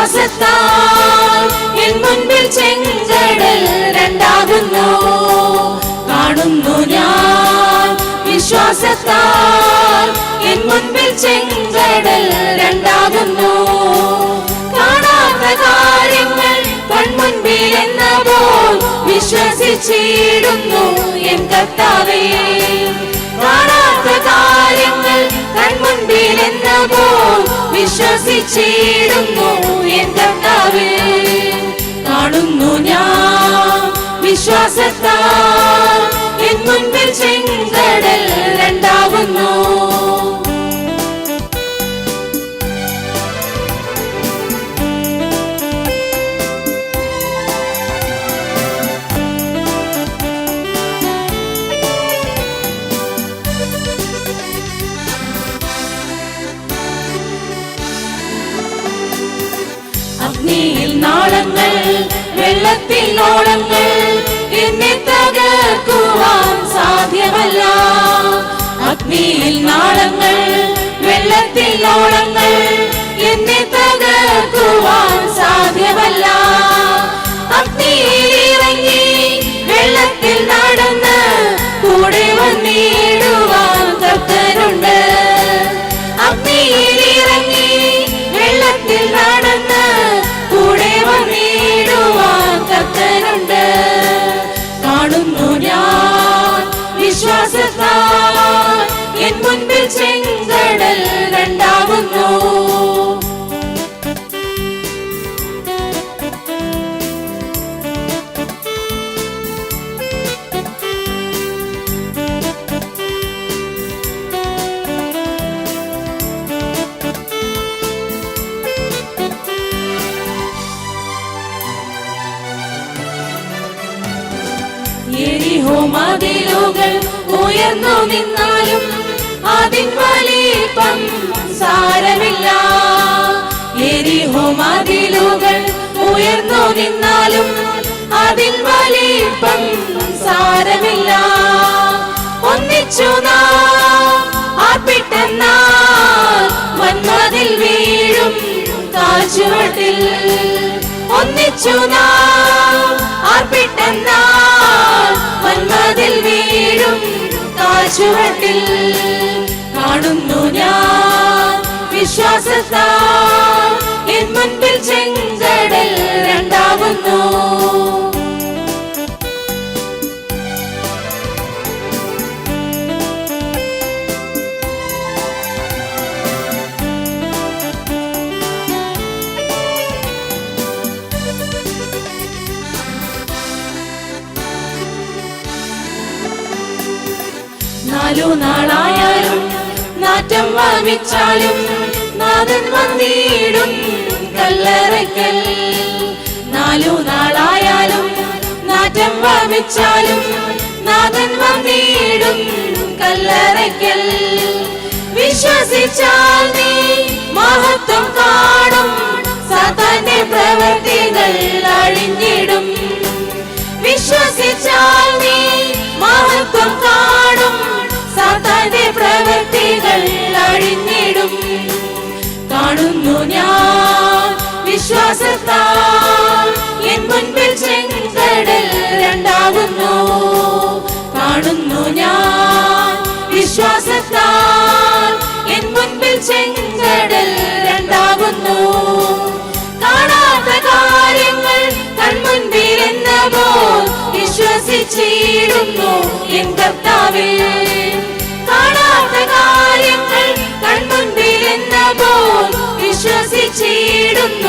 വിശ്വാസത്താൽ എൻ മുൻപിൽ ചെങ്കടൽ രണ്ടാകുന്നു കാണുന്നു ഞാൻ. വിശ്വാസത്താൽ എൻ മുൻപിൽ ചെങ്കടൽ രണ്ടാകുന്നു. കാണാത്ത കാര്യങ്ങൾ കൺമുൻപിൽ എന്ന പോൽ വിശ്വസിച്ചിടുന്നു എൻ കർത്താവേ. കാണാത്ത കാര്യങ്ങൾ കൺമുൻപിൽ എന്ന പോൽ വിശ്വസിച്ചിടുന്നു എൻ കർത്താവേ. കാണുന്നു ഞാൻ വിശ്വാസത്താൽ എൻ മുൻപിൽ ചെങ്കടൽ രണ്ടാകുന്നു. അഗ്നിയിൽ നാളങ്ങൾ വെള്ളത്തിൽ ഓളങ്ങൾ എന്നെ തകർക്കുവാൻ സാധ്യമല്ല. അഗ്നിയിൽ നാളങ്ങൾ വെള്ളത്തിൽ ഓളങ്ങൾ എന്നെ തകർക്കുവാൻ സാധ്യമല്ല. അഗ്നിയിൽ ഇറങ്ങി വെള്ളത്തിൽ നടന്ന് കൂടെ വന്നിടുവാൻ കർത്തനുണ്ട്. അഗ്നിയിൽ ഇറങ്ങി വെള്ളത്തിൽ നടന്ന് കൂടെ വന്നിടുവാൻ കർത്തനുണ്ട്. കാണുന്നു ഞാൻ വിശ്വാസത്താൽ എൻ മുൻപിൽ ചെങ്കടൽ രണ്ടാകുന്നു. യെരിഹോ മതിലുകൾ ഉയർന്നു നിന്നാലും അതിൻ വലിപ്പം സാരമില്ല. യെരിഹോ മതിലുകൾ ഉയർന്നു നിന്നാലും അതിൻ വലിപ്പം സാരമില്ല. ഒന്നിച്ചു നാം ആർപ്പിട്ടെന്നാൽ വന്മതിൽ വീഴും കാൽച്ചുവട്ടിൽ. ഒന്നിച്ചു നാം ആർപ്പിട്ടെന്നാൽ വന്മതിൽ വീഴും കാൽച്ചുവട്ടിൽ. കാണുന്നു ഞാൻ വിശ്വാസത്താൽ എൻ മുൻപിൽ ചെങ്കടൽ രണ്ടാകുന്നു. നാലു നാളായാലും നാറ്റം വമിച്ചാലും നാഥൻ വന്നിടും കല്ലറയ്ക്കൽ. നാലു നാളായാലും നാറ്റം വമിച്ചാലും നാഥൻ വന്നിടും കല്ലറയ്ക്കൽ. വിശ്വസിച്ചാൽ നീ മഹത്വം കാണും, സാത്താന്റെ പ്രവൃത്തികൾ അഴിഞ്ഞിടും. വിശ്വസിച്ചാൽ നീ മഹത്വം കാണും, സാത്താന്റെ പ്രവൃത്തികൾ അഴിഞ്ഞിടും. കാണുന്നു ഞാൻ വിശ്വാസത്താൽ എൻ മുൻപിൽ ചെങ്കടൽ രണ്ടാകുന്നു. കാണുന്നു ഞാൻ വിശ്വാസത്താൽ എൻ മുൻപിൽ ചെങ്കടൽ രണ്ടാകുന്നു. കാണാത്ത കാര്യങ്ങൾ കൺമുൻപിൽ എന്ന പോൽ വിശ്വസിച്ചിടുന്നു എൻ കർത്താവേ. കാണാത്ത കാര്യങ്ങൾ കൺമുൻപിൽ എന്ന പോൽ വിശ്വസിച്ചിടുന്നു